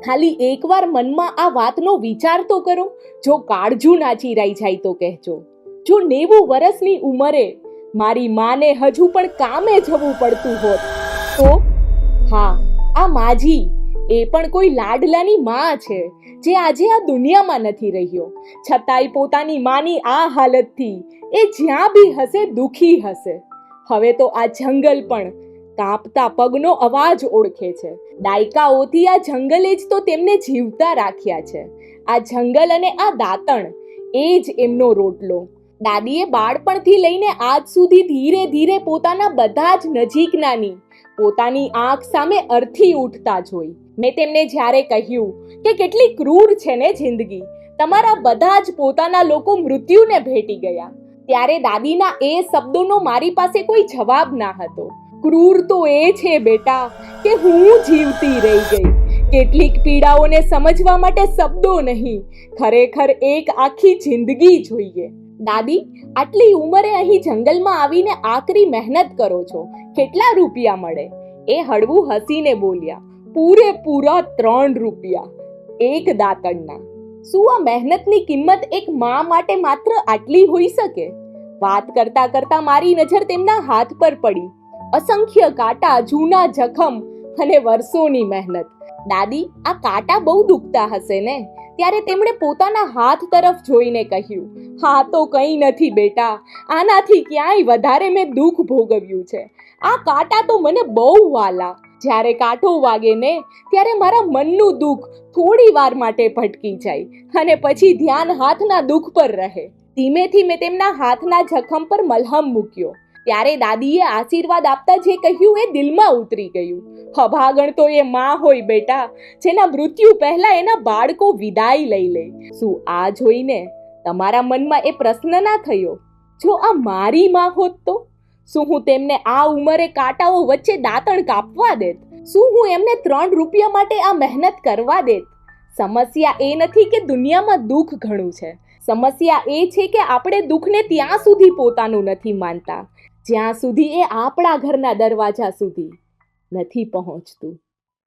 ખાલી એકવાર મનમાં આ વાતનો વિચાર તો કરો. જો કાળજું ના ચીરાઈ જાય તો કહેજો. જો 90 વર્ષની ઉંમરે મારી માને હજુ પણ કામે જવું પડતું હોત તો? હા, આ માજી એ પણ કોઈ લાડલાની માં છે જે આજે આ દુનિયામાં નથી રહ્યો, છતાંય પોતાની માની આ હાલતથી એ જ્યાં બી હશે દુખી હશે. હવે તો આ જંગલ પણ કાંપતા પગનો અવાજ ઓળખે છે. દાયકાઓથી આ જંગલે જ તો તેમને જીવતા રાખ્યા છે. આ જંગલ અને આ દાંતણ એ જ એમનો રોટલો. દાદીએ બાળપણથી લઈને આજ સુધી ધીરે ધીરે પોતાના બધા જ નજીકનાની પોતાની આંખ સામે અરથી ઉઠતા જોઈ. મેં તેમને જ્યારે કહ્યું કે કેટલી ક્રૂર છે ને જિંદગી, તમારા બધા જ પોતાના લોકો મૃત્યુને ભેટી ગયા, ત્યારે દાદીના એ શબ્દોનો મારી પાસે કોઈ જવાબ ના હતો. ક્રૂર તો એ છે બેટા કે હું જીવતી રહી ગઈ. કેટલીક પીડાઓને સમજવા માટે શબ્દો નહીં, ખરેખર એક આખી જિંદગી જોઈએ. દાદી, આટલી ઉંમરે અહીં જંગલમાં આવીને આકરી મહેનત કરો છો, કેટલા રૂપિયા મળે? એ હળવું હસીને બોલ્યા, પૂરેપૂરા 3 રૂપિયા, એક દાંતણના. શું આ મહેનતની કિંમત એક મા માટે માત્ર આટલી હોઈ શકે? વાત કરતા કરતા મારી નજર તેમના હાથ પર પડી. અસંખ્ય કાંટા, જૂના જખમ અને વર્ષોની મહેનત. દાદી, આ કાંટા બહુ દુખતા હશે ને? ત્યારે તેમણે પોતાના હાથ તરફ જોઈને કહ્યું, હા તો કંઈ નથી બેટા, આનાથી ક્યાંય વધારે મેં દુઃખ ભોગવ્યું છે. આ કાંટા તો મને બહુ વાલા. જ્યારે કાંટો વાગે ને ત્યારે મારા મનનું દુઃખ થોડી વાર માટે ભટકી જાય અને પછી ધ્યાન હાથના દુઃખ પર રહે. ધીમેથી મેં તેમના હાથના જખમ પર મલહમ મૂક્યો. ત્યારે દાદીએ આશીર્વાદ આપતા જે કહ્યું એ દિલમાં ઉતરી ગયું. અભાગણ તો એ માં હોય બેટા, જેના મૃત્યુ પહેલા એના બાળકો વિદાય લઈ લે. શું આ જોઈને તમારા મનમાં એ પ્રશ્ન ના થયો, જો આ મારી માં હોત તો? શું હું તેમને આ ઉંમરે કાંટાઓ વચ્ચે દાંતણ કાપવા દેત? શું હું એમને 3 રૂપિયા માટે આ મહેનત કરવા દેત? સમસ્યા એ નથી કે દુનિયામાં દુઃખ ઘણું છે. સમસ્યા એ છે કે આપણે દુઃખને ત્યાં સુધી પોતાનું નથી માનતા જ્યાં સુધી એ આપણા ઘરના દરવાજા સુધી નથી પહોંચતું.